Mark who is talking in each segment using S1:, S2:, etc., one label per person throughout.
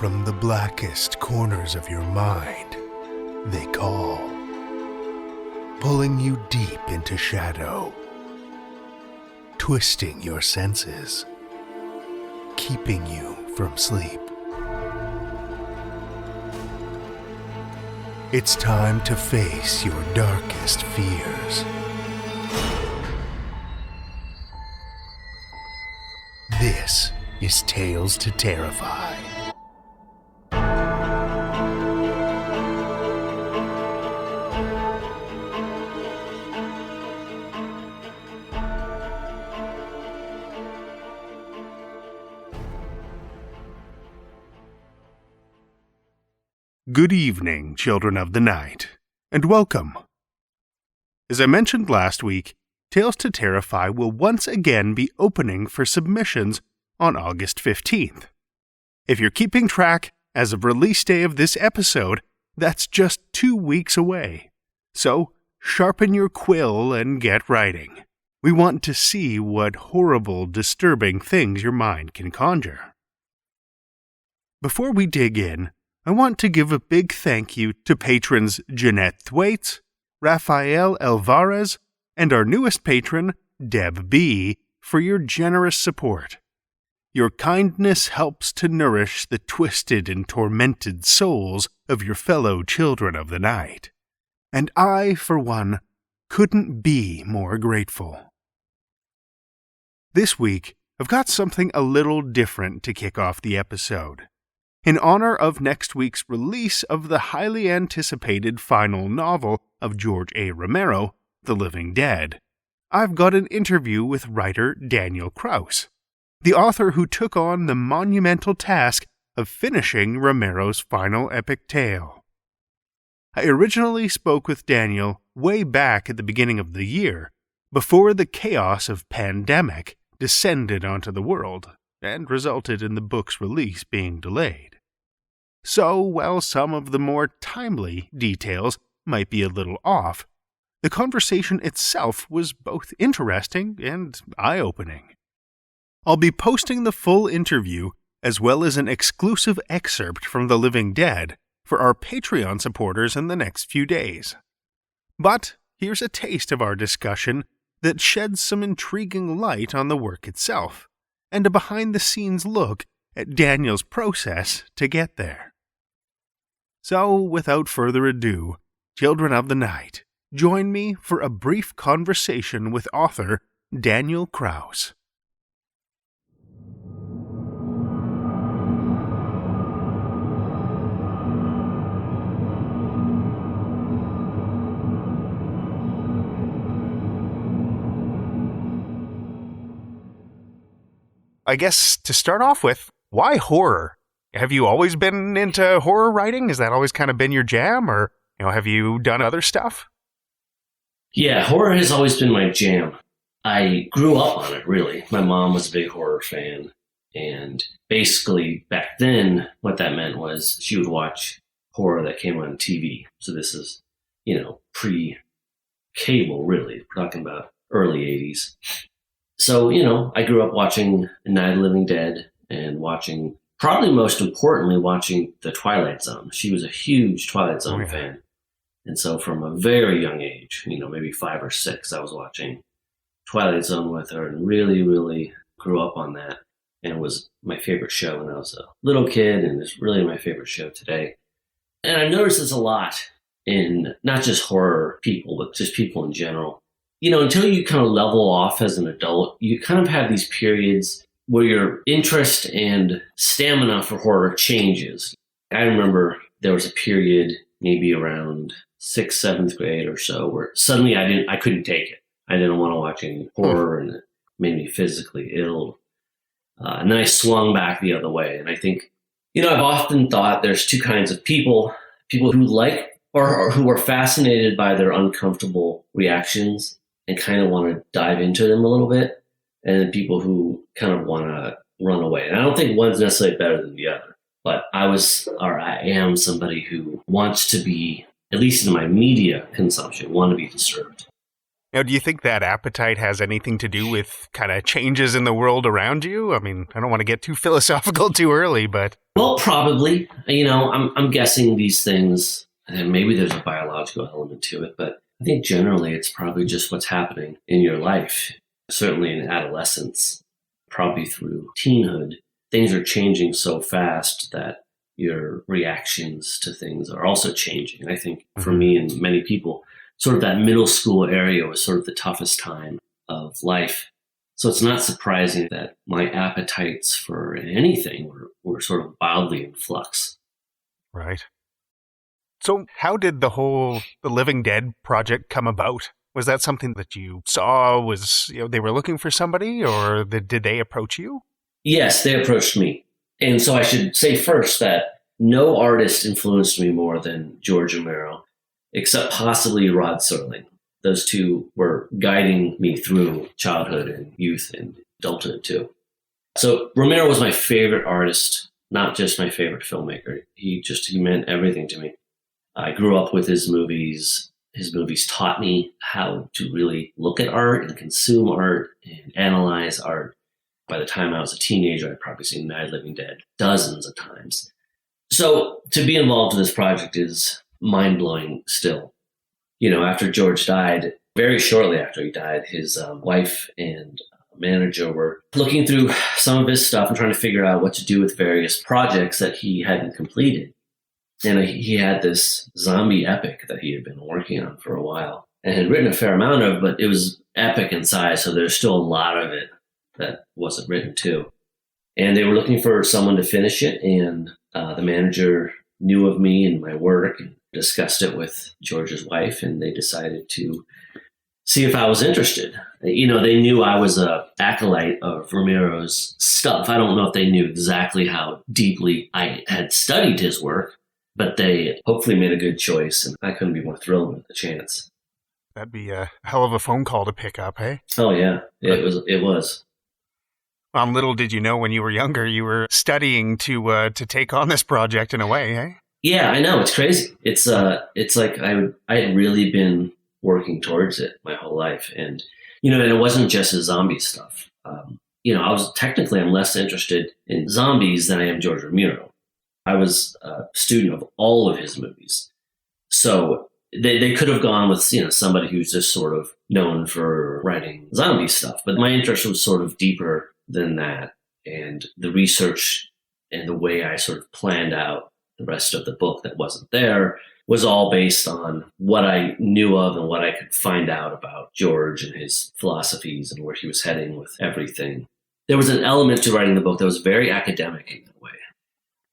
S1: from the blackest corners of your mind, they call, pulling you deep into shadow, twisting your senses, keeping you from sleep. It's time to face your darkest fears. This is Tales to Terrify. Good evening, children of the night, and welcome. As I mentioned last week, Tales to Terrify will once again be opening for submissions on August 15th. If you're keeping track, as of release day of this episode, that's just 2 weeks away. So, sharpen your quill and get writing. We want to see what horrible, disturbing things your mind can conjure. Before we dig in, I want to give a big thank you to patrons Jeanette Thwaites, Rafael Alvarez, and our newest patron, Deb B., for your generous support. Your kindness helps to nourish the twisted and tormented souls of your fellow children of the night. And I, for one, couldn't be more grateful. This week, I've got something a little different to kick off the episode. In honor of next week's release of the highly anticipated final novel of George A. Romero, The Living Dead, I've got an interview with writer Daniel Kraus, the author who took on the monumental task of finishing Romero's final epic tale. I originally spoke with Daniel way back at the beginning of the year, before the chaos of pandemic descended onto the world and resulted in the book's release being delayed. So, while some of the more timely details might be a little off, the conversation itself was both interesting and eye-opening. I'll be posting the full interview as well as an exclusive excerpt from The Living Dead for our Patreon supporters in the next few days. But here's a taste of our discussion that sheds some intriguing light on the work itself, and a behind-the-scenes look at Daniel's process to get there. So, without further ado, children of the night, join me for a brief conversation with author Daniel Kraus. I guess to start off with, why horror? Have you always been into horror writing? Has that always kind of been your jam, or have you done other stuff?
S2: Yeah, horror has always been my jam. I grew up on it, really. My mom was a big horror fan, and basically back then, what that meant was she would watch horror that came on TV. So this is, pre-cable, really. We're talking about early 80s. So, I grew up watching Night of the Living Dead and probably most importantly, watching The Twilight Zone. She was a huge Twilight Zone fan. And so from a very young age, maybe 5 or 6, I was watching Twilight Zone with her and really, really grew up on that. And it was my favorite show when I was a little kid, and it's really my favorite show today. And I noticed this a lot in not just horror people, but just people in general. Until you kind of level off as an adult, you kind of have these periods where your interest and stamina for horror changes. I remember there was a period maybe around 6th, 7th grade or so where suddenly I couldn't take it. I didn't want to watch any horror, and it made me physically ill. And then I swung back the other way. And I think, I've often thought there's two kinds of people who like or who are fascinated by their uncomfortable reactions and kind of want to dive into them a little bit, and then people who kind of want to run away. And I don't think one's necessarily better than the other, but I am somebody who wants to be, at least in my media consumption, want to be disturbed.
S1: Now, do you think that appetite has anything to do with kind of changes in the world around you? I mean, I don't want to get too philosophical too early, but...
S2: Well, probably. I'm guessing these things, and maybe there's a biological element to it, but I think generally it's probably just what's happening in your life. Certainly in adolescence, probably through teenhood, things are changing so fast that your reactions to things are also changing. And I think for me and many people, sort of that middle school area was sort of the toughest time of life. So it's not surprising that my appetites for anything were sort of wildly in flux.
S1: Right. So how did the Living Dead project come about? Was that something that you saw they were looking for somebody, or did they approach you?
S2: Yes, they approached me. And so I should say first that no artist influenced me more than George Romero, except possibly Rod Serling. Those two were guiding me through childhood and youth and adulthood too. So Romero was my favorite artist, not just my favorite filmmaker. He meant everything to me. I grew up with his movies. His movies taught me how to really look at art and consume art and analyze art. By the time I was a teenager, I'd probably seen Night of the Living Dead dozens of times. So to be involved in this project is mind-blowing still. After George died, very shortly after he died, his wife and manager were looking through some of his stuff and trying to figure out what to do with various projects that he hadn't completed. And he had this zombie epic that he had been working on for a while and had written a fair amount of, but it was epic in size, so there's still a lot of it that wasn't written too. And they were looking for someone to finish it, and the manager knew of me and my work and discussed it with George's wife, and they decided to see if I was interested. They knew I was a acolyte of Romero's stuff. I don't know if they knew exactly how deeply I had studied his work, but they hopefully made a good choice, and I couldn't be more thrilled with the chance.
S1: That'd be a hell of a phone call to pick up, hey?
S2: Oh, yeah. It was.
S1: Little did you know when you were younger, you were studying to take on this project in a way, hey?
S2: Yeah, I know. It's crazy. It's like I had really been working towards it my whole life. And, and it wasn't just the zombie stuff. I'm less interested in zombies than I am George Romero. I was a student of all of his movies. So they could have gone with, somebody who's just sort of known for writing zombie stuff. But my interest was sort of deeper than that. And the research and the way I sort of planned out the rest of the book that wasn't there was all based on what I knew of and what I could find out about George and his philosophies and where he was heading with everything. There was an element to writing the book that was very academic in a way.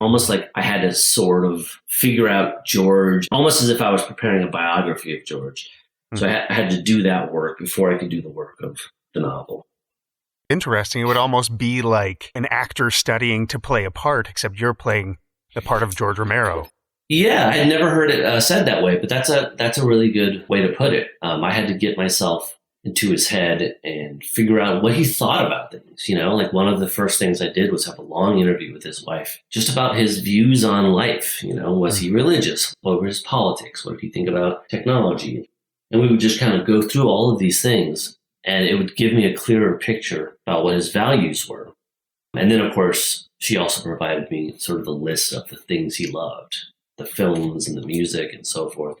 S2: Almost like I had to sort of figure out George, almost as if I was preparing a biography of George. So I had to do that work before I could do the work of the novel.
S1: Interesting. It would almost be like an actor studying to play a part, except you're playing the part of George Romero.
S2: Yeah, I had never heard it said that way, but that's a really good way to put it. I had to get myself into his head and figure out what he thought about things. Like one of the first things I did was have a long interview with his wife just about his views on life. Was he religious? What were his politics? What did he think about technology? And we would just kind of go through all of these things, and it would give me a clearer picture about what his values were. And then, of course, she also provided me sort of a list of the things he loved, the films and the music and so forth.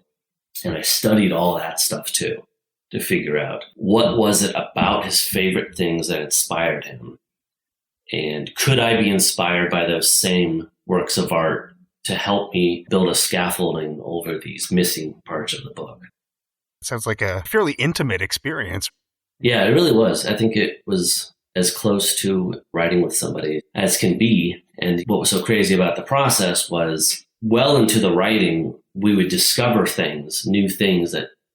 S2: And I studied all that stuff too, to figure out what was it about his favorite things that inspired him. And could I be inspired by those same works of art to help me build a scaffolding over these missing parts of the book?
S1: Sounds like a fairly intimate experience.
S2: Yeah, it really was. I think it was as close to writing with somebody as can be. And what was so crazy about the process was well into the writing, we would discover things, new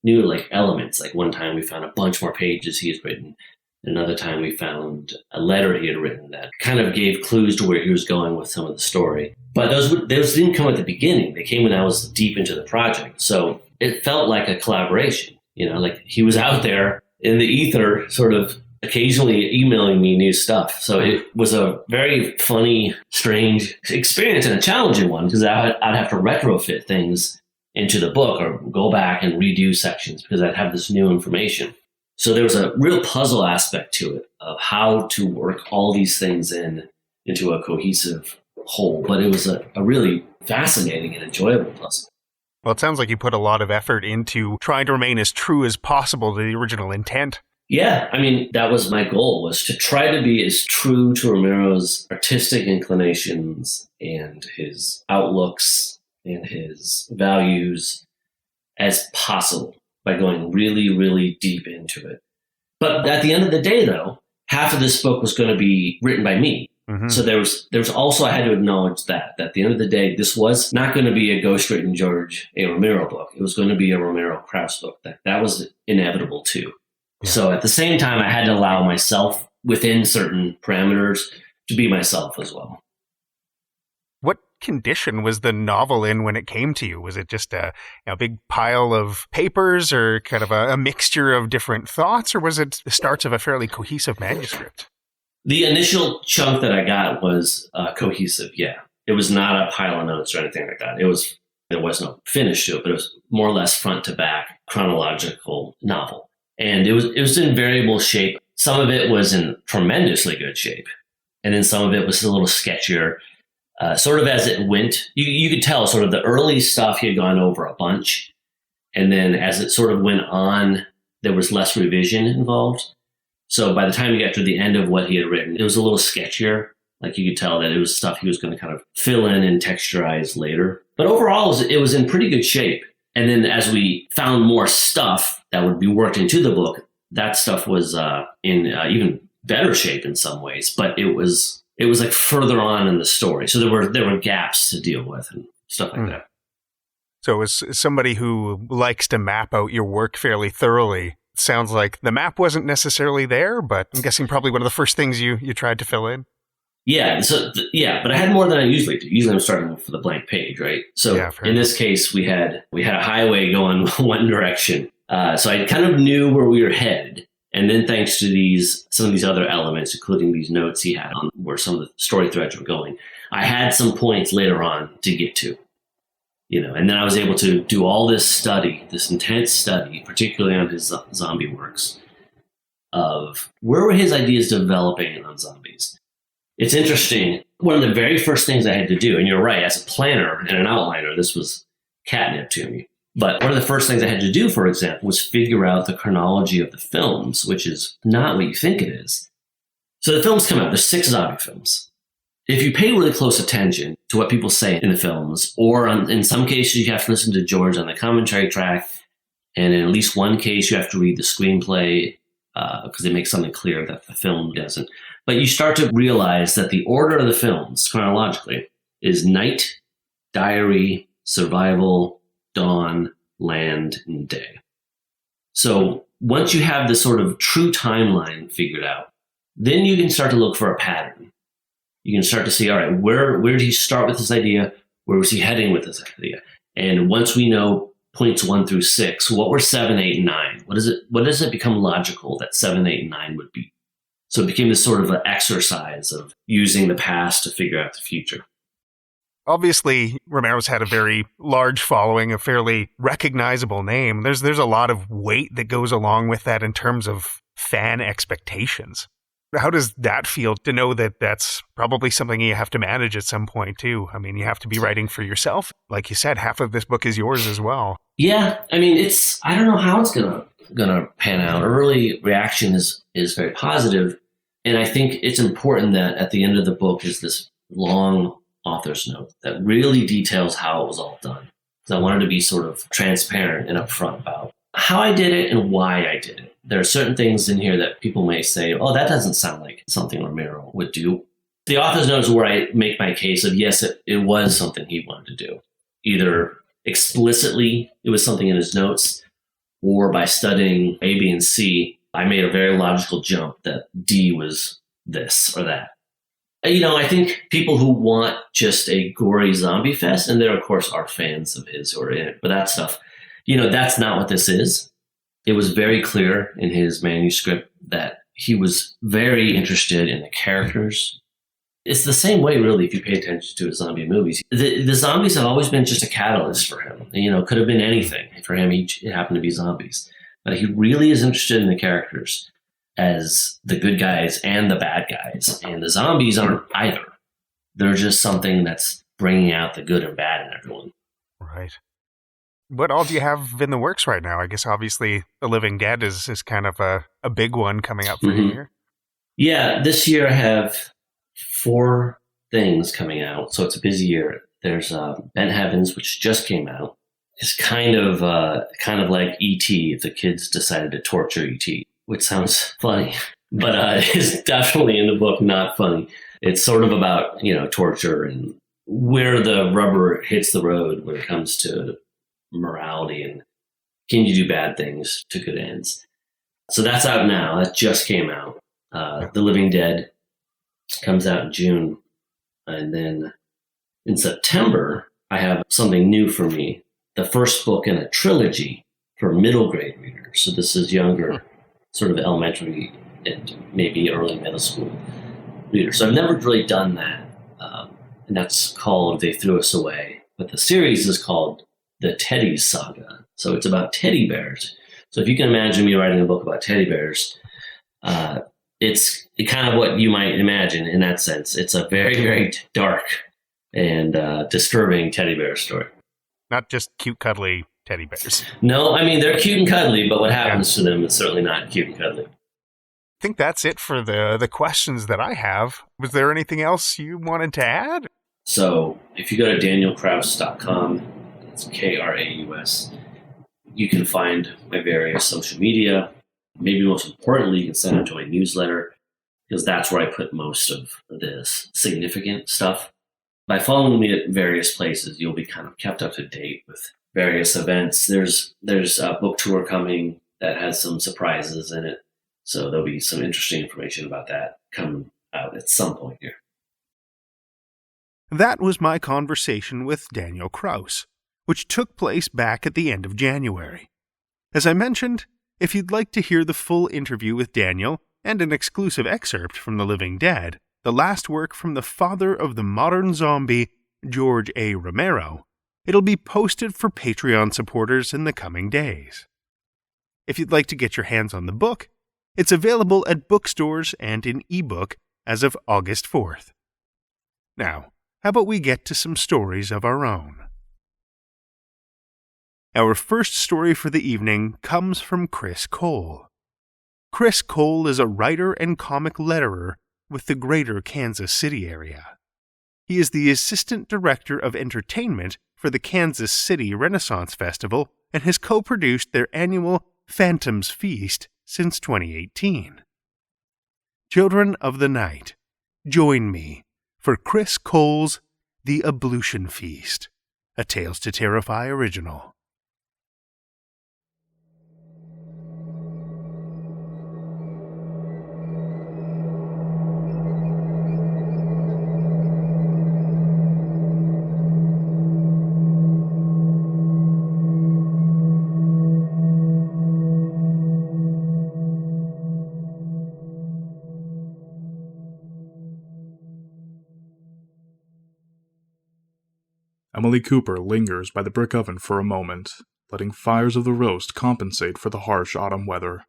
S2: like elements. Like one time we found a bunch more pages he had written. Another time we found a letter he had written that kind of gave clues to where he was going with some of the story. But those didn't come at the beginning. They came when I was deep into the project. So it felt like a collaboration, like he was out there in the ether, sort of occasionally emailing me new stuff. So it was a very funny, strange experience and a challenging one because I'd have to retrofit things into the book or go back and redo sections because I'd have this new information. So there was a real puzzle aspect to it of how to work all these things into a cohesive whole. But it was a really fascinating and enjoyable puzzle.
S1: Well, it sounds like you put a lot of effort into trying to remain as true as possible to the original intent.
S2: Yeah, I mean, that was my goal, was to try to be as true to Romero's artistic inclinations and his outlooks and his values as possible by going really, really deep into it. But at the end of the day, though, half of this book was going to be written by me. Mm-hmm. So there was also, I had to acknowledge that at the end of the day, this was not going to be a ghostwritten George A. Romero book. It was going to be a Romero Kraus book. That was inevitable too. Yeah. So at the same time, I had to allow myself within certain parameters to be myself as well.
S1: What condition was the novel in when it came to you? Was it just a big pile of papers or kind of a mixture of different thoughts, or was it the starts of a fairly cohesive manuscript?
S2: The initial chunk that I got was cohesive, yeah. It was not a pile of notes or anything like that. There was no finish to it, but it was more or less front to back chronological novel. And it was in variable shape. Some of it was in tremendously good shape. And then some of it was a little sketchier. Sort of as it went, you could tell sort of the early stuff he had gone over a bunch. And then as it sort of went on, there was less revision involved. So by the time you got to the end of what he had written, it was a little sketchier. Like you could tell that it was stuff he was going to kind of fill in and texturize later. But overall, it was in pretty good shape. And then as we found more stuff that would be worked into the book, that stuff was in even better shape in some ways. But it was like further on in the story. So there were gaps to deal with and stuff like that.
S1: So as somebody who likes to map out your work fairly thoroughly, sounds like the map wasn't necessarily there, but I'm guessing probably one of the first things you tried to fill in.
S2: Yeah. But I had more than I usually do. Usually I'm starting for the blank page, right? So in this case, we had a highway going one direction. So I kind of knew where we were headed. And then thanks to some of these other elements, including these notes he had on where some of the story threads were going, I had some points later on to get to. And then I was able to do all this intense study, particularly on his zombie works, of where were his ideas developing on zombies. It's interesting. One of the very first things I had to do, and you're right, as a planner and an outliner, this was catnip to me. But one of the first things I had to do, for example, was figure out the chronology of the films, which is not what you think it is. So the films come out. There's 6 zombie films. If you pay really close attention to what people say in the films, or in some cases you have to listen to George on the commentary track, and in at least one case you have to read the screenplay because they make something clear that the film doesn't. But you start to realize that the order of the films, chronologically, is night, diary, survival, dawn, land, and day. So once you have this sort of true timeline figured out, then you can start to look for a pattern. You can start to see, all right, where did he start with this idea? Where was he heading with this idea? And once we know points 1 through 6, what were 7, 8, and 9? What does it become logical that 7, 8, and 9 would be? So it became this sort of an exercise of using the past to figure out the future.
S1: Obviously, Romero's had a very large following, a fairly recognizable name. There's a lot of weight that goes along with that in terms of fan expectations. How does that feel to know that that's probably something you have to manage at some point too? I mean, you have to be writing for yourself. Like you said, half of this book is yours as well.
S2: Yeah. I mean, I don't know how it's gonna pan out. Early reaction is very positive. And I think it's important that at the end of the book is this long author's note that really details how it was all done. So I wanted to be sort of transparent and upfront about how I did it and why I did it. There are certain things in here that people may say, oh, that doesn't sound like something Romero would do. The author's note is where I make my case of, yes, it was something he wanted to do. Either explicitly, it was something in his notes, or by studying A, B, and C, I made a very logical jump that D was this or that. I think people who want just a gory zombie fest, and there, of course, are fans of his who are in it, but that stuff, that's not what this is. It was very clear in his manuscript that he was very interested in the characters. It's the same way, really, if you pay attention to his zombie movies. The zombies have always been just a catalyst for him. It could have been anything. For him, it happened to be zombies. He really is interested in the characters as the good guys and the bad guys. And the zombies aren't either. They're just something that's bringing out the good and bad in everyone.
S1: Right. What all do you have in the works right now? I guess obviously The Living Dead is kind of a big one coming up for you here.
S2: Yeah, this year I have 4 things coming out, so it's a busy year. There's Ben Heavens, which just came out. It's kind of like E.T. if the kids decided to torture E.T., which sounds funny, but it's definitely in the book not funny. It's sort of about, torture and where the rubber hits the road when it comes to morality and can you do bad things to good ends. So that's out now. That just came out. The Living Dead comes out in June. And then in September, I have something new for me. The first book in a trilogy for middle grade readers. So this is younger, sort of elementary and maybe early middle school readers. So I've never really done that. And that's called They Threw Us Away. But the series is called The Teddy Saga. So it's about teddy bears. So if you can imagine me writing a book about teddy bears, it's kind of what you might imagine in that sense. It's a very, very dark and disturbing teddy bear story.
S1: Not just cute, cuddly teddy bears.
S2: No, I mean, they're cute and cuddly, but what happens to them is certainly not cute and cuddly.
S1: I think that's it for the questions that I have. Was there anything else you wanted to add?
S2: So if you go to danielkraus.com, that's Kraus, you can find my various social media. Maybe most importantly, you can sign up to my newsletter because that's where I put most of this significant stuff. By following me at various places, you'll be kind of kept up to date with various events. There's a book tour coming that has some surprises in it. So there'll be some interesting information about that coming out at some point here.
S1: That was my conversation with Daniel Kraus, which took place back at the end of January. As I mentioned, if you'd like to hear the full interview with Daniel and an exclusive excerpt from The Living Dead, the last work from the father of the modern zombie, George A. Romero, it'll be posted for Patreon supporters in the coming days. If you'd like to get your hands on the book, it's available at bookstores and in ebook as of August 4th. Now, how about we get to some stories of our own? Our first story for the evening comes from Chris Cole. Chris Cole is a writer and comic letterer with the greater Kansas City area. He is the Assistant Director of Entertainment for the Kansas City Renaissance Festival and has co-produced their annual Phantom's Feast since 2018. Children of the Night, join me for Chris Cole's The Ablution Feast, a Tales to Terrify original.
S3: Emily Cooper lingers by the brick oven for a moment, letting fires of the roast compensate for the harsh autumn weather.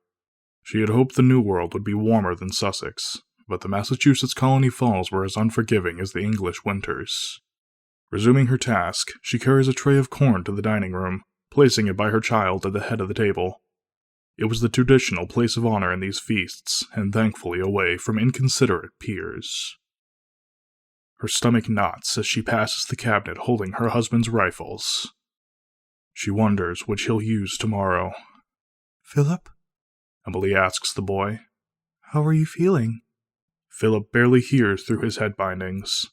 S3: She had hoped the New World would be warmer than Sussex, but the Massachusetts Colony Falls were as unforgiving as the English winters. Resuming her task, she carries a tray of corn to the dining room, placing it by her child at the head of the table. It was the traditional place of honor in these feasts, and thankfully away from inconsiderate peers. Her stomach knots as she passes the cabinet holding her husband's rifles. She wonders which he'll use tomorrow.
S4: "Philip?"
S3: Emily asks the boy.
S4: "How are you feeling?"
S3: Philip barely hears through his head bindings.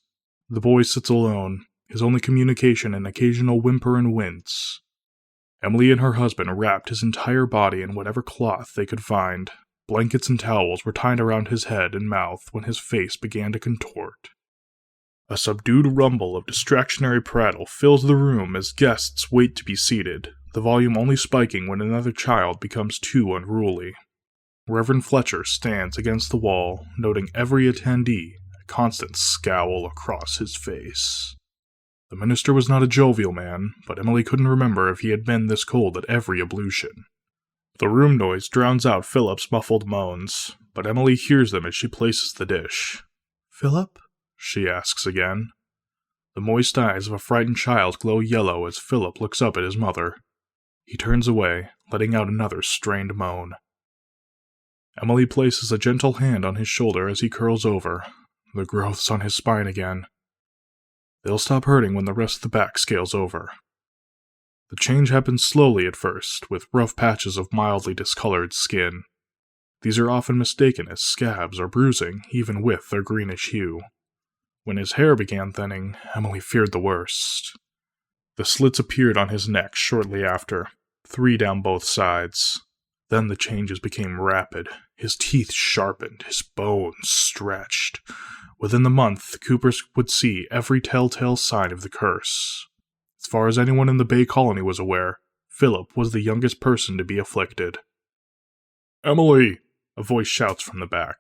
S3: The boy sits alone, his only communication an occasional whimper and wince. Emily and her husband wrapped his entire body in whatever cloth they could find. Blankets and towels were tied around his head and mouth when his face began to contort. A subdued rumble of distractionary prattle fills the room as guests wait to be seated, the volume only spiking when another child becomes too unruly. Reverend Fletcher stands against the wall, noting every attendee, a constant scowl across his face. The minister was not a jovial man, but Emily couldn't remember if he had been this cold at every ablution. The room noise drowns out Philip's muffled moans, but Emily hears them as she places the dish.
S4: Philip?
S3: She asks again. The moist eyes of a frightened child glow yellow as Philip looks up at his mother. He turns away, letting out another strained moan. Emily places a gentle hand on his shoulder as he curls over, the growths on his spine again. They'll stop hurting when the rest of the back scales over. The change happens slowly at first, with rough patches of mildly discolored skin. These are often mistaken as scabs or bruising, even with their greenish hue. When his hair began thinning, Emily feared the worst. The slits appeared on his neck shortly after, 3 down both sides. Then the changes became rapid. His teeth sharpened, his bones stretched. Within the month, the Coopers would see every telltale sign of the curse. As far as anyone in the Bay Colony was aware, Philip was the youngest person to be afflicted. "Emily!" a voice shouts from the back.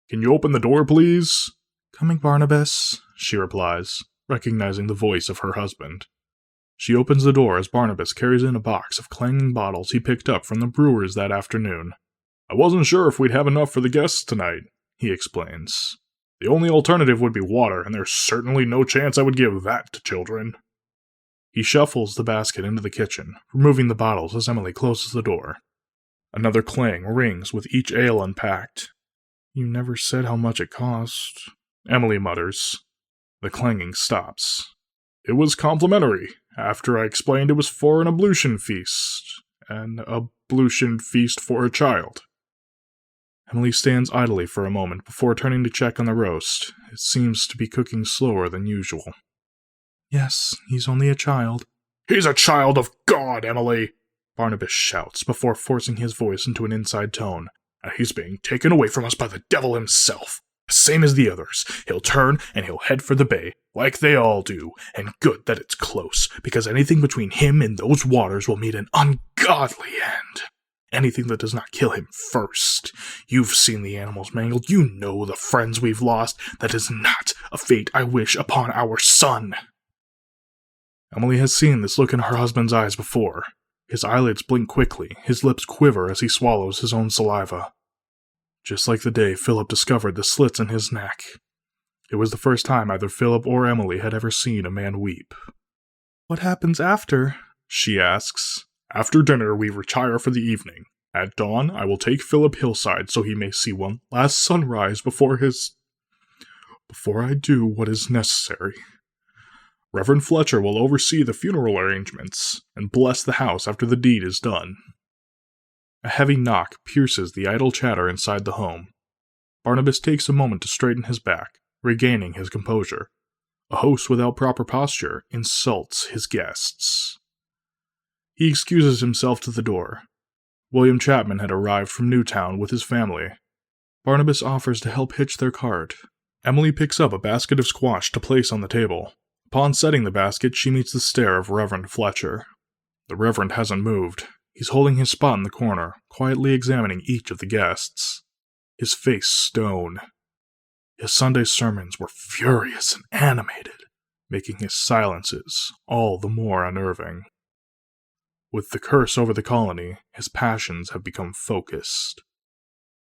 S3: "Can you open the door, please?"
S4: Coming, Barnabas,
S3: she replies, recognizing the voice of her husband. She opens the door as Barnabas carries in a box of clanging bottles he picked up from the brewers that afternoon. "I wasn't sure if we'd have enough for the guests tonight," he explains. "The only alternative would be water, and there's certainly no chance I would give that to children." He shuffles the basket into the kitchen, removing the bottles as Emily closes the door. Another clang rings with each ale unpacked. "You never said how much it cost," Emily mutters. The clanging stops. "It was complimentary, after I explained it was for an ablution feast. An ablution feast for a child." Emily stands idly for a moment before turning to check on the roast. It seems to be cooking slower than usual.
S4: "Yes, he's only a child."
S3: "He's a child of God, Emily!" Barnabas shouts before forcing his voice into an inside tone. "And he's being taken away from us by the devil himself. Same as the others. He'll turn and he'll head for the bay, like they all do, and good that it's close, because anything between him and those waters will meet an ungodly end. Anything that does not kill him first. You've seen the animals mangled, you know the friends we've lost. That is not a fate I wish upon our son." Emily has seen this look in her husband's eyes before. His eyelids blink quickly, his lips quiver as he swallows his own saliva. Just like the day Philip discovered the slits in his neck. It was the first time either Philip or Emily had ever seen a man weep.
S4: "What happens after?"
S3: she asks. "After dinner we retire for the evening. At dawn I will take Philip hillside so he may see one last sunrise before I do what is necessary. Reverend Fletcher will oversee the funeral arrangements and bless the house after the deed is done." A heavy knock pierces the idle chatter inside the home. Barnabas takes a moment to straighten his back, regaining his composure. A host without proper posture insults his guests. He excuses himself to the door. William Chapman had arrived from Newtown with his family. Barnabas offers to help hitch their cart. Emily picks up a basket of squash to place on the table. Upon setting the basket, she meets the stare of Reverend Fletcher. The Reverend hasn't moved. He's holding his spot in the corner, quietly examining each of the guests. His face stone. His Sunday sermons were furious and animated, making his silences all the more unnerving. With the curse over the colony, his passions have become focused.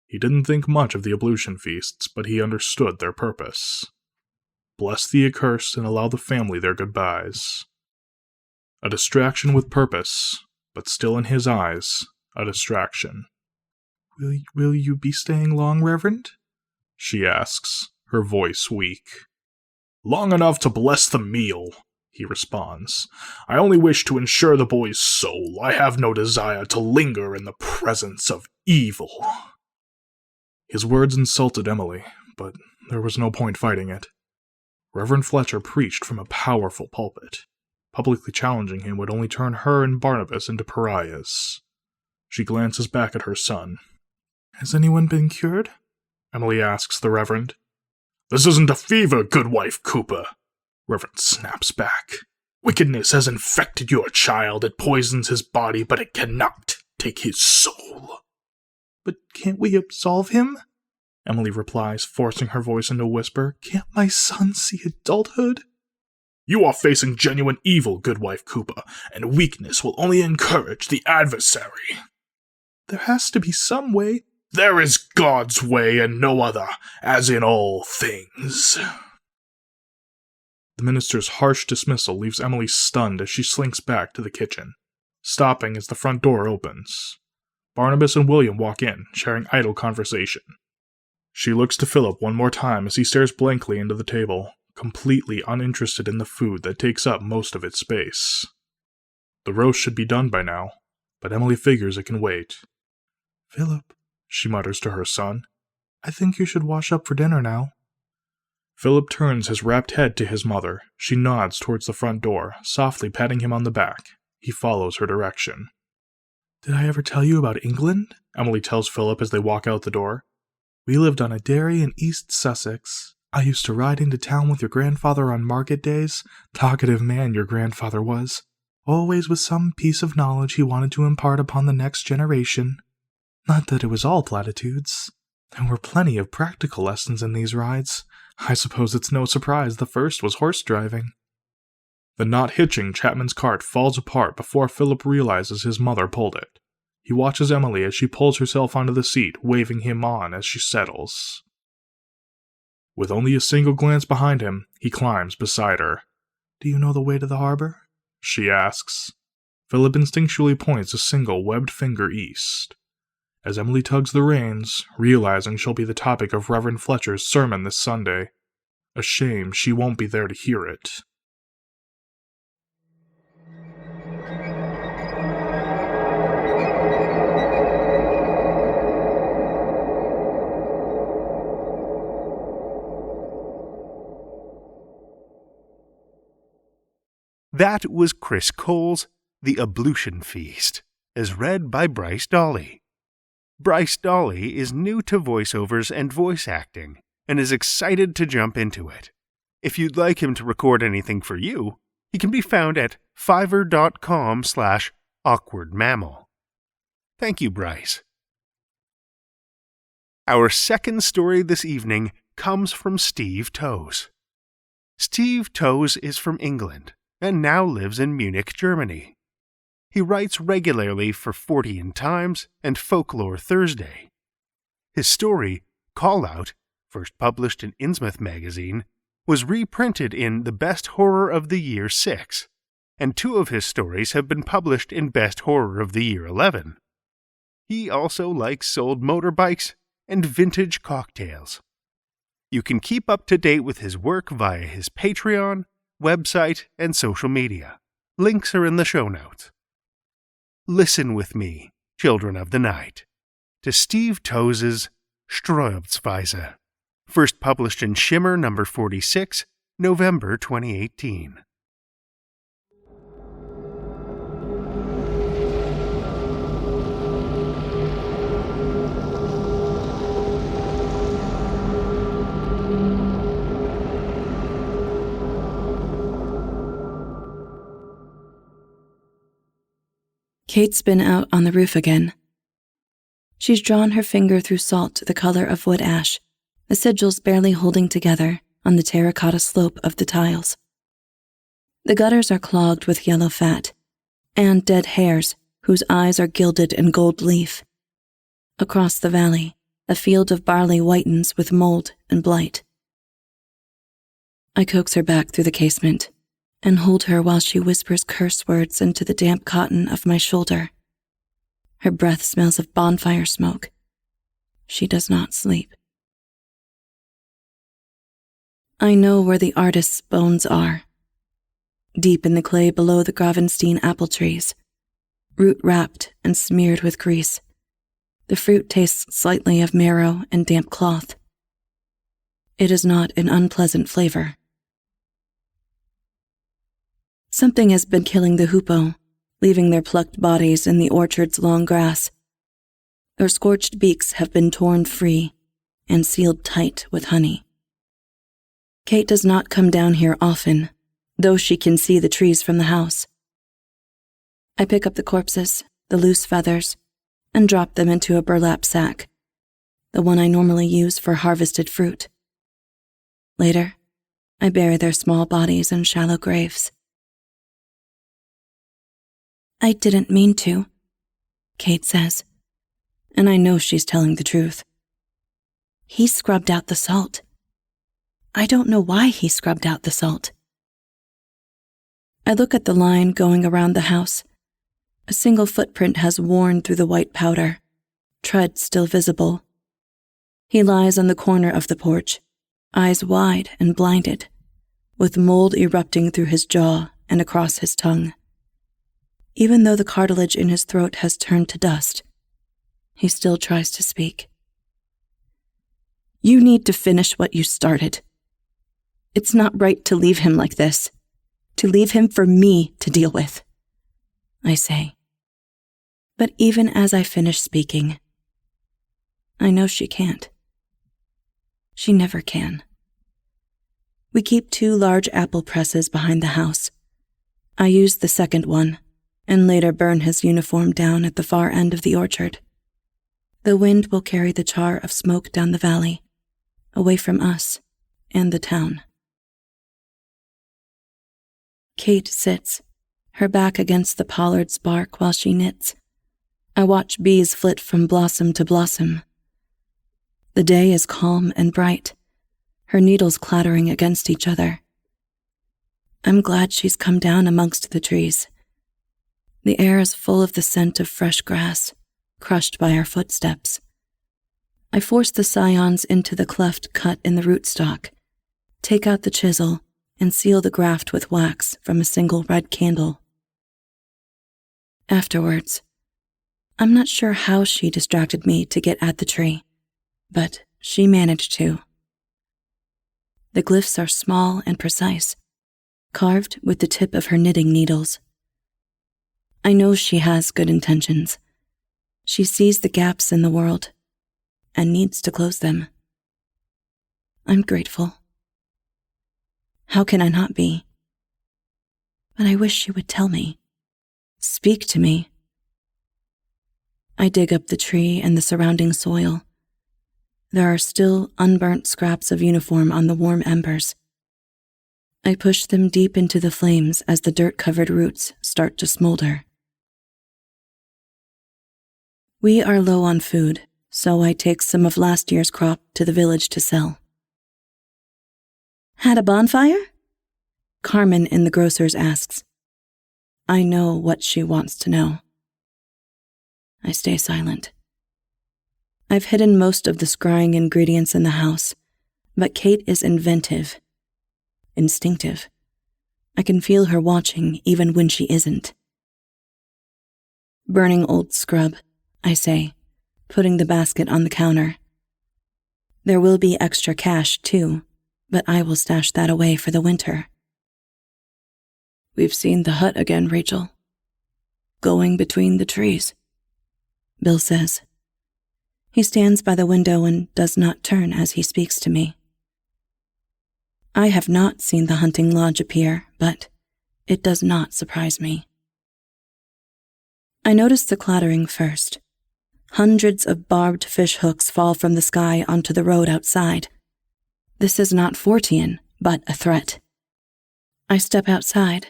S3: He didn't think much of the ablution feasts, but he understood their purpose. Bless the accursed and allow the family their goodbyes. A distraction with purpose, but still in his eyes, a distraction.
S4: Will you be staying long, Reverend?"
S3: she asks, her voice weak. "Long enough to bless the meal," he responds. "I only wish to ensure the boy's soul. I have no desire to linger in the presence of evil." His words insulted Emily, but there was no point fighting it. Reverend Fletcher preached from a powerful pulpit. Publicly challenging him would only turn her and Barnabas into pariahs. She glances back at her son.
S4: "Has anyone been cured?"
S3: Emily asks the Reverend. "This isn't a fever, Goodwife Cooper," Reverend snaps back. "Wickedness has infected your child. It poisons his body, but it cannot take his soul."
S4: "But can't we absolve him?" Emily replies, forcing her voice into a whisper. "Can't my son see adulthood?"
S3: "You are facing genuine evil, Goodwife Cooper, and weakness will only encourage the adversary."
S4: There has to be some way.
S3: There is God's way and no other, as in all things. The minister's harsh dismissal leaves Emily stunned as she slinks back to the kitchen, stopping as the front door opens. Barnabas and William walk in, sharing idle conversation. She looks to Philip one more time as he stares blankly into the table, completely uninterested in the food that takes up most of its space. The roast should be done by now, but Emily figures it can wait.
S4: Philip,
S3: She mutters to her son.
S4: I think you should wash up for dinner now.
S3: Philip turns his rapt head to his mother. She nods towards the front door, softly patting him on the back. He follows her direction.
S4: Did I ever tell you about England?
S3: Emily tells Philip as they walk out the door.
S4: We lived on a dairy in East Sussex. I used to ride into town with your grandfather on market days. Talkative man your grandfather was. Always with some piece of knowledge he wanted to impart upon the next generation. Not that it was all platitudes. There were plenty of practical lessons in these rides. I suppose it's no surprise the first was horse driving.
S3: The knot hitching Chapman's cart falls apart before Philip realizes his mother pulled it. He watches Emily as she pulls herself onto the seat, waving him on as she settles. With only a single glance behind him, he climbs beside her.
S4: Do you know the way to the harbor?
S3: She asks. Philip instinctually points a single webbed finger east. As Emily tugs the reins, realizing she'll be the topic of Reverend Fletcher's sermon this Sunday. A shame she won't be there to hear it.
S1: That was Chris Cole's The Ablution Feast, as read by Bryce Dahle. Bryce Dahle is new to voiceovers and voice acting, and is excited to jump into it. If you'd like him to record anything for you, he can be found at fiverr.com/awkwardmammal. Thank you, Bryce. Our second story this evening comes from Steve Toase. Steve Toase is from England, and now lives in Munich, Germany. He writes regularly for 40 Times and Folklore Thursday. His story, Call Out, first published in Innsmouth magazine, was reprinted in The Best Horror of the Year 6, and 2 of his stories have been published in Best Horror of the Year 11. He also likes sold motorbikes and vintage cocktails. You can keep up to date with his work via his Patreon, website, and social media. Links are in the show notes. Listen with me, children of the night, to Steve Toase's Streuobstwiese, first published in Shimmer number 46, November 2018.
S5: Kate's been out on the roof again. She's drawn her finger through salt the color of wood ash, the sigils barely holding together on the terracotta slope of the tiles. The gutters are clogged with yellow fat, and dead hares whose eyes are gilded in gold leaf. Across the valley, a field of barley whitens with mold and blight. I coax her back through the casement and hold her while she whispers curse words into the damp cotton of my shoulder. Her breath smells of bonfire smoke. She does not sleep. I know where the artist's bones are. Deep in the clay below the Gravenstein apple trees, root-wrapped and smeared with grease. The fruit tastes slightly of marrow and damp cloth. It is not an unpleasant flavor. Something has been killing the hoopoe, leaving their plucked bodies in the orchard's long grass. Their scorched beaks have been torn free and sealed tight with honey. Kate does not come down here often, though she can see the trees from the house. I pick up the corpses, the loose feathers, and drop them into a burlap sack, the one I normally use for harvested fruit. Later, I bury their small bodies in shallow graves. I didn't mean to, Kate says. and I know she's telling the truth. He scrubbed out the salt. I don't know why he scrubbed out the salt. I look at the line going around the house. A single footprint has worn through the white powder, tread still visible. He lies on the corner of the porch, eyes wide and blinded, with mold erupting through his jaw and across his tongue. Even though the cartilage in his throat has turned to dust, he still tries to speak. You need to finish what you started. It's not right to leave him like this, to leave him for me to deal with, I say. But even as I finish speaking, I know she can't. She never can. We keep 2 large apple presses behind the house. I use the second one, and later burn his uniform down at the far end of the orchard. The wind will carry the char of smoke down the valley, away from us and the town. Kate sits, her back against the pollard's bark while she knits. I watch bees flit from blossom to blossom. The day is calm and bright, her needles clattering against each other. I'm glad she's come down amongst the trees. The air is full of the scent of fresh grass, crushed by our footsteps. I force the scions into the cleft cut in the rootstock, take out the chisel, and seal the graft with wax from a single red candle. Afterwards, I'm not sure how she distracted me to get at the tree, but she managed to. The glyphs are small and precise, carved with the tip of her knitting needles. I know she has good intentions. She sees the gaps in the world and needs to close them. I'm grateful. How can I not be? But I wish she would tell me. Speak to me. I dig up the tree and the surrounding soil. There are still unburnt scraps of uniform on the warm embers. I push them deep into the flames as the dirt-covered roots start to smolder. We are low on food, so I take some of last year's crop to the village to sell. Had a bonfire? Carmen in the grocer's asks. I know what she wants to know. I stay silent. I've hidden most of the scrying ingredients in the house, but Kate is inventive, instinctive. I can feel her watching even when she isn't. Burning old scrub, I say, putting the basket on the counter. There will be extra cash, too, but I will stash that away for the winter. We've seen the hut again, Rachel. Going between the trees, Bill says. He stands by the window and does not turn as he speaks to me. I have not seen the hunting lodge appear, but it does not surprise me. I notice the clattering first. Hundreds of barbed fish hooks fall from the sky onto the road outside. This is not Fortean, but a threat. I step outside,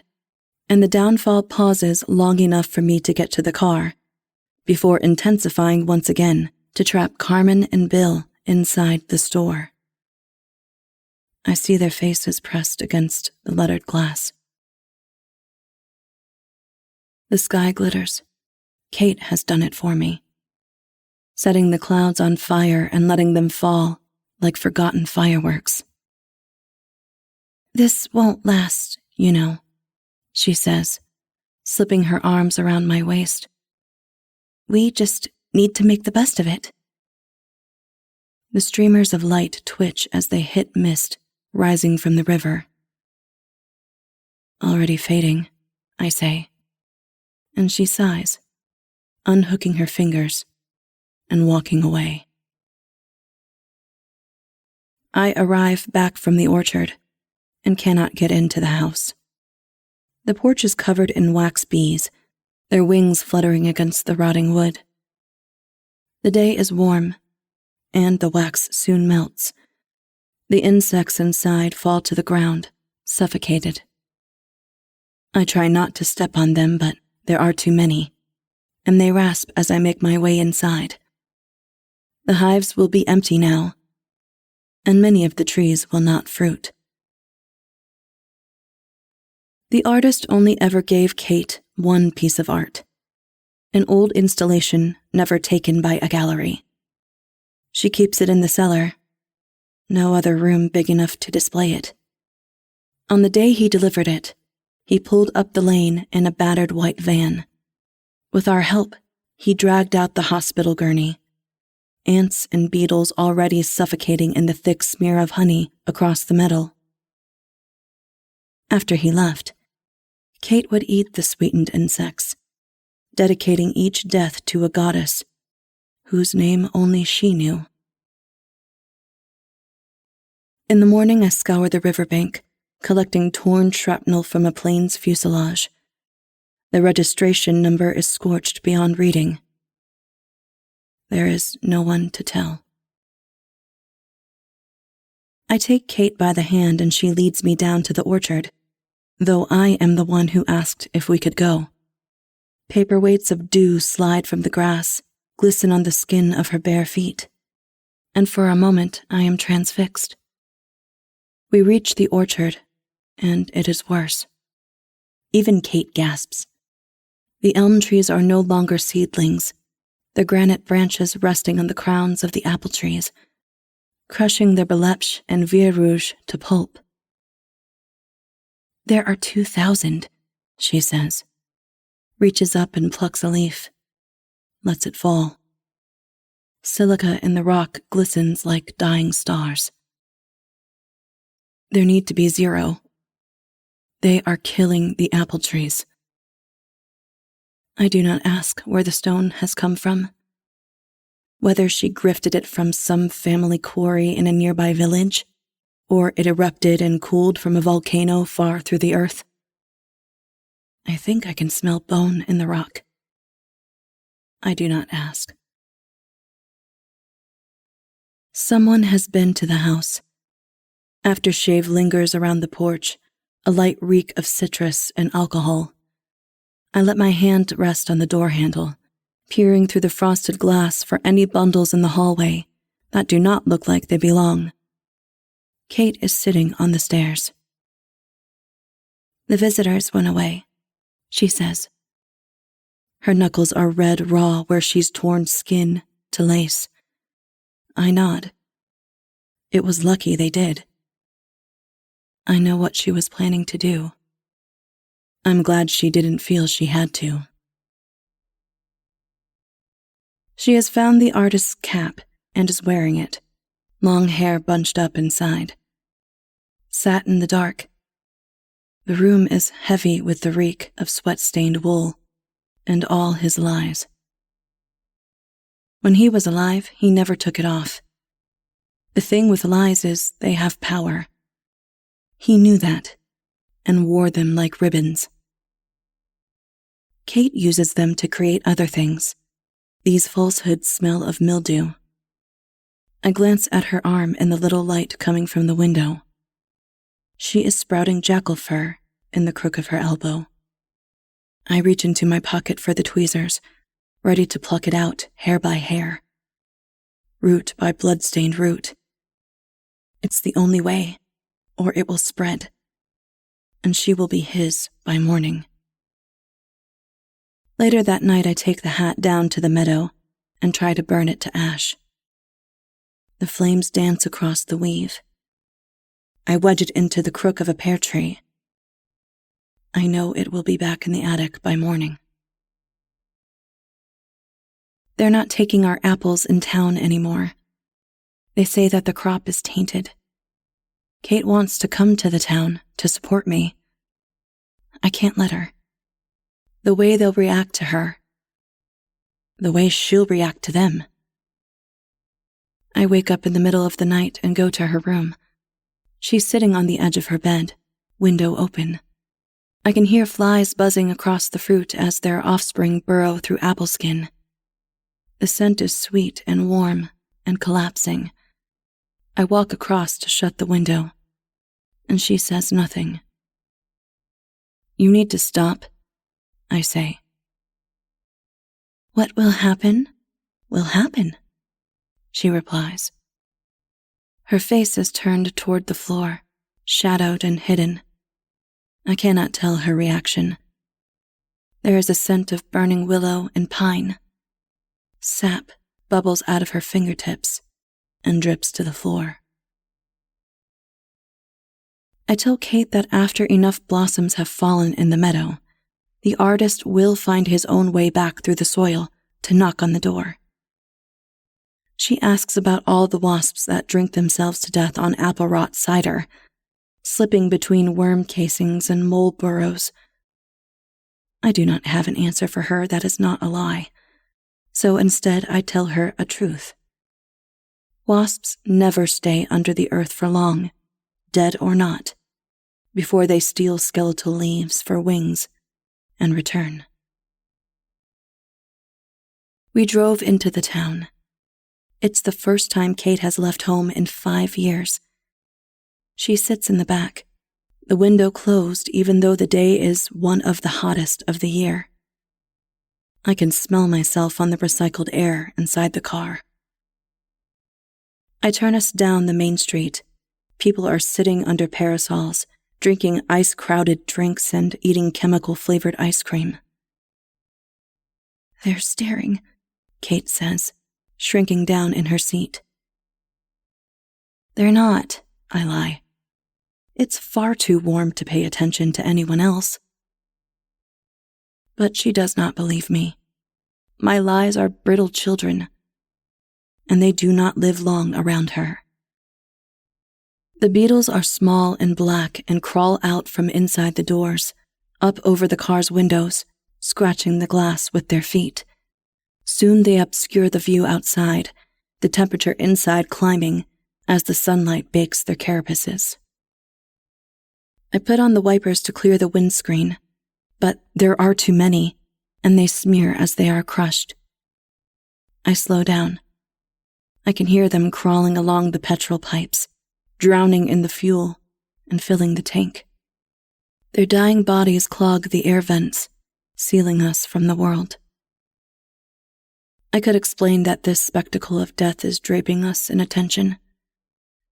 S5: and the downfall pauses long enough for me to get to the car, before intensifying once again to trap Carmen and Bill inside the store. I see their faces pressed against the lettered glass. The sky glitters. Kate has done it for me, setting the clouds on fire and letting them fall like forgotten fireworks. This won't last, you know, she says, slipping her arms around my waist. We just need to make the best of it. The streamers of light twitch as they hit mist rising from the river. Already fading, I say, and she sighs, unhooking her fingers and walking away. I arrive back from the orchard and cannot get into the house. The porch is covered in wax bees, their wings fluttering against the rotting wood. The day is warm, and the wax soon melts. The insects inside fall to the ground, suffocated. I try not to step on them, but there are too many, and they rasp as I make my way inside, The hives will be empty now, and many of the trees will not fruit. The artist only ever gave Kate one piece of art, an old installation never taken by a gallery. She keeps it in the cellar, no other room big enough to display it. On the day he delivered it, he pulled up the lane in a battered white van. With our help, he dragged out the hospital gurney, ants and beetles already suffocating in the thick smear of honey across the metal. After he left, Kate would eat the sweetened insects, dedicating each death to a goddess whose name only she knew. In the morning, I scour the riverbank, collecting torn shrapnel from a plane's fuselage. The registration number is scorched beyond reading. There is no one to tell. I take Kate by the hand and she leads me down to the orchard, though I am the one who asked if we could go. Paperweights of dew slide from the grass, glisten on the skin of her bare feet, and for a moment I am transfixed. We reach the orchard, and it is worse. Even Kate gasps. The elm trees are no longer seedlings, the granite branches resting on the crowns of the apple trees, crushing their belepsch and vier rouge to pulp. There are 2,000, she says, reaches up and plucks a leaf, lets it fall. Silica in the rock glistens like dying stars. There need to be 0. They are killing the apple trees. I do not ask where the stone has come from, whether she grifted it from some family quarry in a nearby village, or it erupted and cooled from a volcano far through the earth. I think I can smell bone in the rock. I do not ask. Someone has been to the house. Aftershave lingers around the porch, a light reek of citrus and alcohol. I let my hand rest on the door handle, peering through the frosted glass for any bundles in the hallway that do not look like they belong. Kate is sitting on the stairs. The visitors went away, she says. Her knuckles are red raw where she's torn skin to lace. I nod. It was lucky they did. I know what she was planning to do. I'm glad she didn't feel she had to. She has found the artist's cap and is wearing it, long hair bunched up inside. Sat in the dark. The room is heavy with the reek of sweat-stained wool and all his lies. When he was alive, he never took it off. The thing with lies is they have power. He knew that, and wore them like ribbons. Kate uses them to create other things. These falsehoods smell of mildew. I glance at her arm in the little light coming from the window. She is sprouting jackal fur in the crook of her elbow. I reach into my pocket for the tweezers, ready to pluck it out hair by hair, root by blood-stained root. It's the only way, or it will spread, and she will be his by morning. Later that night, I take the hat down to the meadow and try to burn it to ash. The flames dance across the weave. I wedge it into the crook of a pear tree. I know it will be back in the attic by morning. They're not taking our apples in town anymore. They say that the crop is tainted. Kate wants to come to the town to support me. I can't let her. The way they'll react to her. The way she'll react to them. I wake up in the middle of the night and go to her room. She's sitting on the edge of her bed, window open. I can hear flies buzzing across the fruit as their offspring burrow through apple skin. The scent is sweet and warm and collapsing. I walk across to shut the window, and she says nothing. You need to stop, I say. What will happen, will happen, she replies. Her face is turned toward the floor, shadowed and hidden. I cannot tell her reaction. There is a scent of burning willow and pine. Sap bubbles out of her fingertips and drips to the floor. I tell Kate that after enough blossoms have fallen in the meadow, the artist will find his own way back through the soil to knock on the door. She asks about all the wasps that drink themselves to death on apple rot cider, slipping between worm casings and mole burrows. I do not have an answer for her that is not a lie, so instead I tell her a truth. Wasps never stay under the earth for long, dead or not, before they steal skeletal leaves for wings and return. We drove into the town. It's the first time Kate has left home in 5 years. She sits in the back, the window closed even though the day is one of the hottest of the year. I can smell myself on the recycled air inside the car. I turn us down the main street. People are sitting under parasols, drinking ice-crowded drinks and eating chemical-flavored ice cream. They're staring, Kate says, shrinking down in her seat. They're not, I lie. It's far too warm to pay attention to anyone else. But she does not believe me. My lies are brittle children, and they do not live long around her. The beetles are small and black and crawl out from inside the doors, up over the car's windows, scratching the glass with their feet. Soon they obscure the view outside, the temperature inside climbing as the sunlight bakes their carapaces. I put on the wipers to clear the windscreen, but there are too many, and they smear as they are crushed. I slow down. I can hear them crawling along the petrol pipes, drowning in the fuel and filling the tank. Their dying bodies clog the air vents, sealing us from the world. I could explain that this spectacle of death is draping us in attention,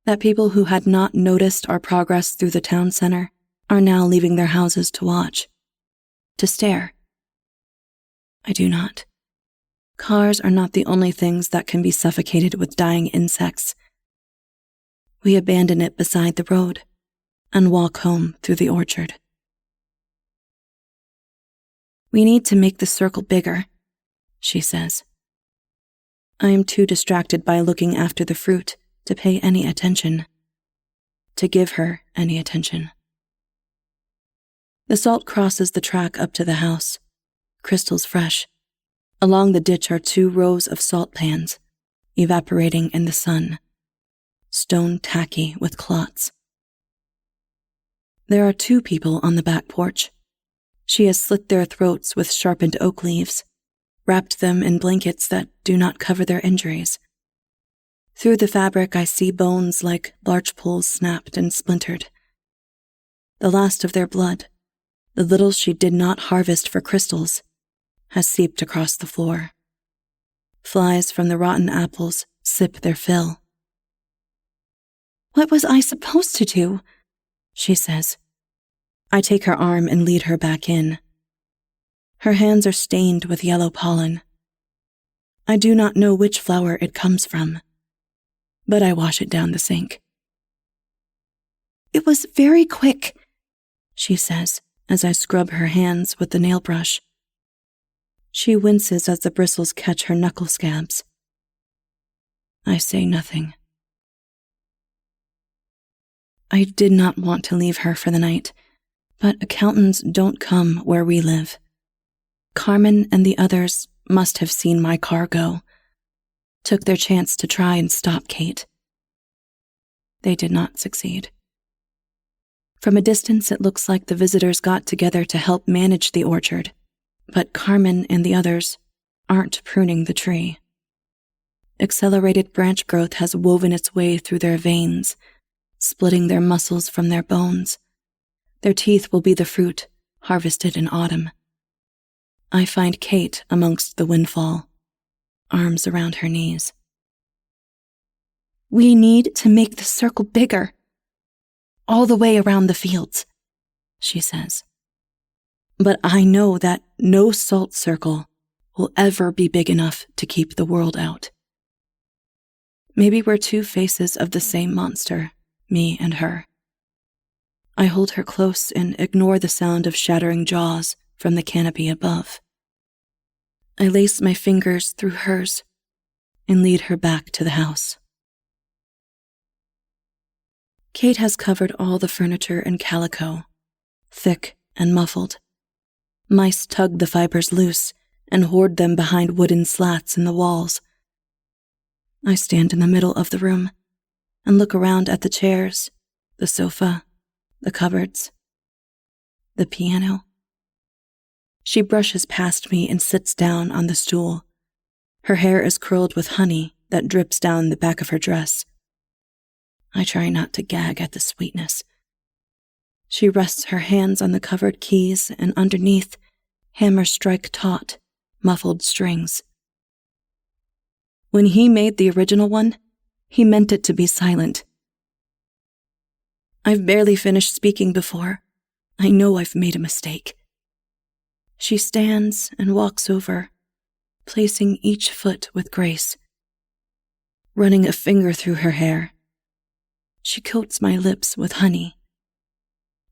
S5: that people who had not noticed our progress through the town center are now leaving their houses to watch, to stare. I do not. Cars are not the only things that can be suffocated with dying insects. We abandon it beside the road and walk home through the orchard. We need to make the circle bigger, she says. I am too distracted by looking after the fruit to pay any attention, to give her any attention. The salt crosses the track up to the house, crystals fresh. Along the ditch are 2 rows of salt pans, evaporating in the sun, stone tacky with clots. There are 2 people on the back porch. She has slit their throats with sharpened oak leaves, wrapped them in blankets that do not cover their injuries. Through the fabric I see bones like larch poles snapped and splintered. The last of their blood, the little she did not harvest for crystals, has seeped across the floor. Flies from the rotten apples sip their fill. What was I supposed to do? She says. I take her arm and lead her back in. Her hands are stained with yellow pollen. I do not know which flower it comes from, but I wash it down the sink. It was very quick, she says as I scrub her hands with the nail brush. She winces as the bristles catch her knuckle scabs. I say nothing. I did not want to leave her for the night, but accountants don't come where we live. Carmen and the others must have seen my car go, took their chance to try and stop Kate. They did not succeed. From a distance, it looks like the visitors got together to help manage the orchard, but Carmen and the others aren't pruning the tree. Accelerated branch growth has woven its way through their veins, splitting their muscles from their bones. Their teeth will be the fruit, harvested in autumn. I find Kate amongst the windfall, arms around her knees. We need to make the circle bigger. All the way around the fields, she says. But I know that no salt circle will ever be big enough to keep the world out. Maybe we're two faces of the same monster, me and her. I hold her close and ignore the sound of shattering jaws from the canopy above. I lace my fingers through hers and lead her back to the house. Kate has covered all the furniture in calico, thick and muffled. Mice tug the fibers loose and hoard them behind wooden slats in the walls. I stand in the middle of the room and look around at the chairs, the sofa, the cupboards, the piano. She brushes past me and sits down on the stool. Her hair is curled with honey that drips down the back of her dress. I try not to gag at the sweetness. She rests her hands on the covered keys, and underneath, hammers strike taut, muffled strings. When he made the original one, he meant it to be silent. I've barely finished speaking before I know I've made a mistake. She stands and walks over, placing each foot with grace. Running a finger through her hair, she coats my lips with honey.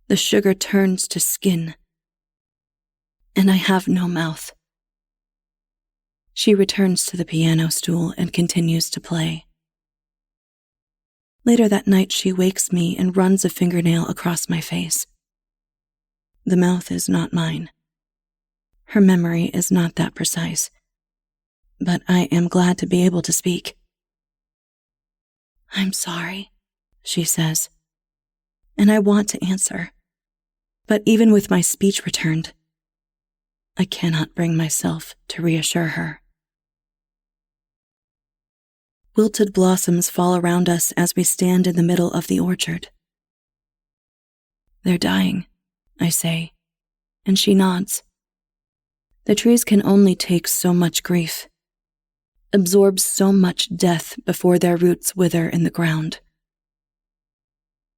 S5: The sugar turns to skin, and I have no mouth. She returns to the piano stool and continues to play. Later that night, she wakes me and runs a fingernail across my face. The mouth is not mine. Her memory is not that precise, but I am glad to be able to speak. I'm sorry, she says, and I want to answer. But even with my speech returned, I cannot bring myself to reassure her. Wilted blossoms fall around us as we stand in the middle of the orchard. They're dying, I say, and she nods. The trees can only take so much grief, absorb so much death before their roots wither in the ground.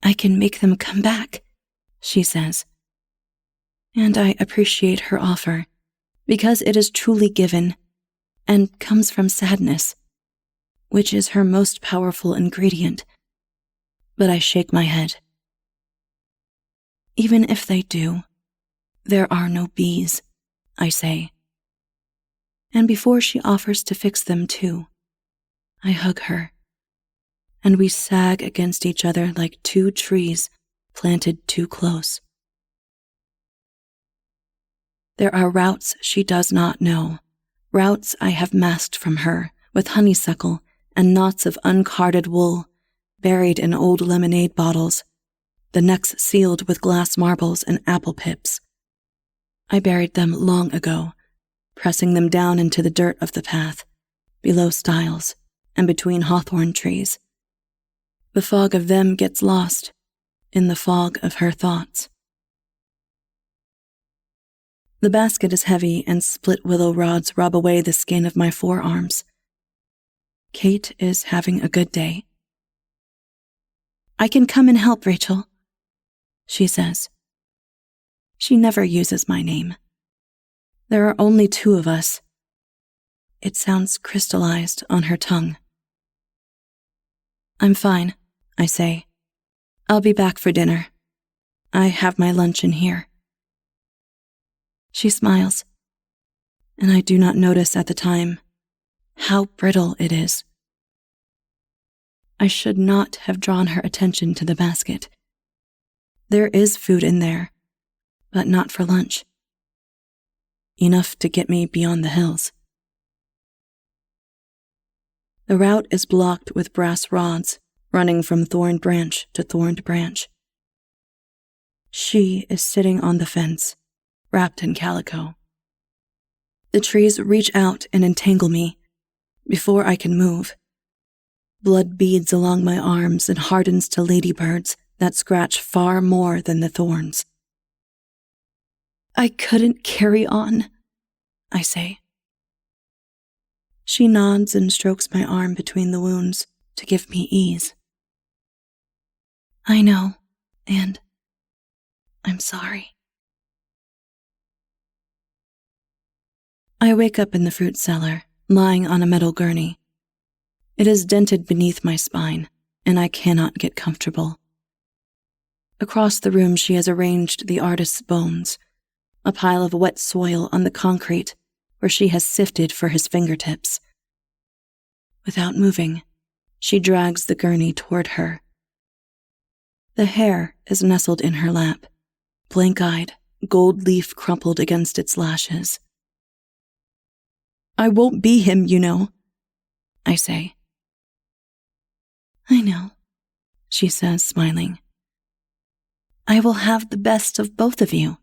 S5: I can make them come back, she says. And I appreciate her offer, because it is truly given and comes from sadness, which is her most powerful ingredient. But I shake my head. Even if they do, there are no bees, I say. And before she offers to fix them too, I hug her, and we sag against each other like two trees planted too close. There are routes she does not know, routes I have masked from her with honeysuckle and knots of uncarded wool buried in old lemonade bottles, the necks sealed with glass marbles and apple pips. I buried them long ago, pressing them down into the dirt of the path, below stiles and between hawthorn trees. The fog of them gets lost in the fog of her thoughts. The basket is heavy and split willow rods rub away the skin of my forearms. Kate is having a good day. I can come and help, Rachel, she says. She never uses my name. There are only two of us. It sounds crystallized on her tongue. I'm fine, I say. I'll be back for dinner. I have my lunch in here. She smiles, and I do not notice at the time how brittle it is. I should not have drawn her attention to the basket. There is food in there, but not for lunch. Enough to get me beyond the hills. The route is blocked with brass rods running from thorned branch to thorned branch. She is sitting on the fence, wrapped in calico. The trees reach out and entangle me before I can move. Blood beads along my arms and hardens to ladybirds that scratch far more than the thorns. I couldn't carry on, I say. She nods and strokes my arm between the wounds to give me ease. I know, and I'm sorry. I wake up in the fruit cellar, lying on a metal gurney. It is dented beneath my spine, and I cannot get comfortable. Across the room she has arranged the artist's bones, a pile of wet soil on the concrete where she has sifted for his fingertips. Without moving, she drags the gurney toward her. The hair is nestled in her lap, blank-eyed, gold leaf crumpled against its lashes. I won't be him, you know, I say. I know, she says, smiling. I will have the best of both of you.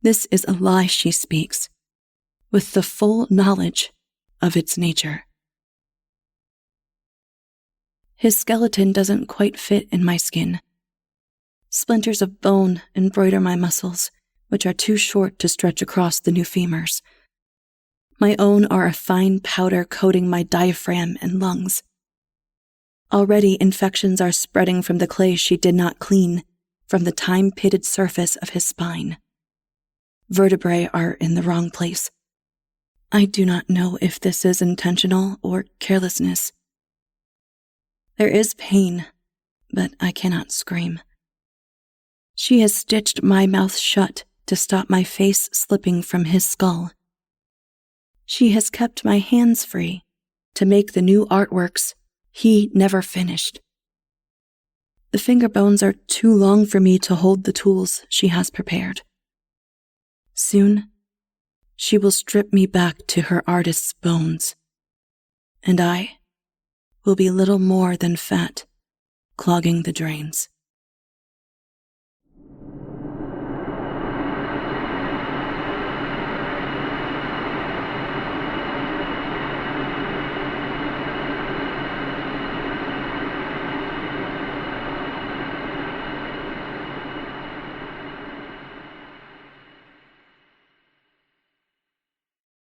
S5: This is a lie she speaks, with the full knowledge of its nature. His skeleton doesn't quite fit in my skin. Splinters of bone embroider my muscles, which are too short to stretch across the new femurs. My own are a fine powder coating my diaphragm and lungs. Already infections are spreading from the clay she did not clean, from the time-pitted surface of his spine. Vertebrae are in the wrong place. I do not know if this is intentional or carelessness. There is pain, but I cannot scream. She has stitched my mouth shut to stop my face slipping from his skull. She has kept my hands free to make the new artworks he never finished. The finger bones are too long for me to hold the tools she has prepared. Soon, she will strip me back to her artist's bones, and I will be little more than fat, clogging the drains.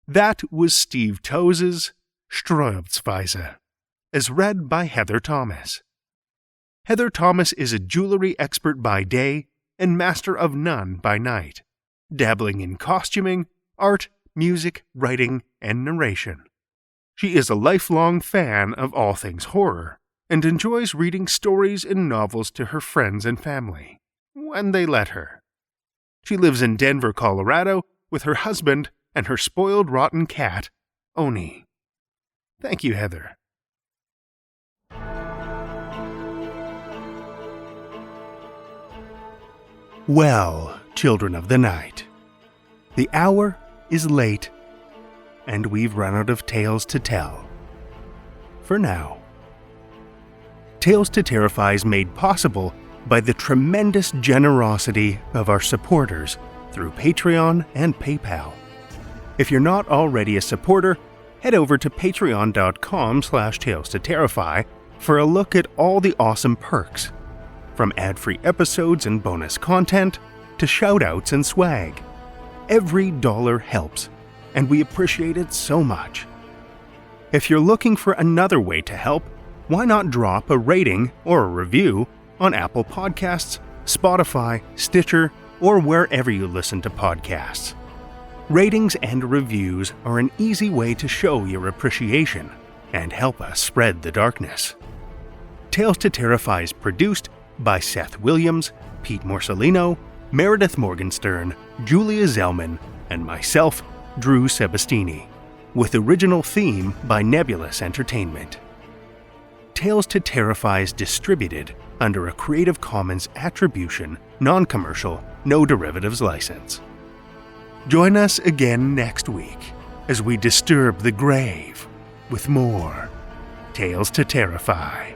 S1: That was Steve Toase's Streuobstwiese, as read by Heather Thomas. Heather Thomas is a jewelry expert by day and master of none by night, dabbling in costuming, art, music, writing, and narration. She is a lifelong fan of all things horror and enjoys reading stories and novels to her friends and family, when they let her. She lives in Denver, Colorado, with her husband and her spoiled rotten cat, Oni. Thank you, Heather. Well, children of the night, the hour is late, and we've run out of tales to tell. For now. Tales to Terrify is made possible by the tremendous generosity of our supporters through Patreon and PayPal. If you're not already a supporter, head over to patreon.com/Tales to Terrify for a look at all the awesome perks, from ad-free episodes and bonus content to shoutouts and swag. Every dollar helps, and we appreciate it so much. If you're looking for another way to help, why not drop a rating or a review on Apple Podcasts, Spotify, Stitcher, or wherever you listen to podcasts. Ratings and reviews are an easy way to show your appreciation and help us spread the darkness. Tales to Terrify is produced by Seth Williams, Pete Morcellino, Meredith Morgenstern, Julia Zellman, and myself, Drew Sebastini, with original theme by Nebulous Entertainment. Tales to Terrify is distributed under a Creative Commons Attribution, Non-Commercial, No Derivatives license. Join us again next week as we disturb the grave with more Tales to Terrify.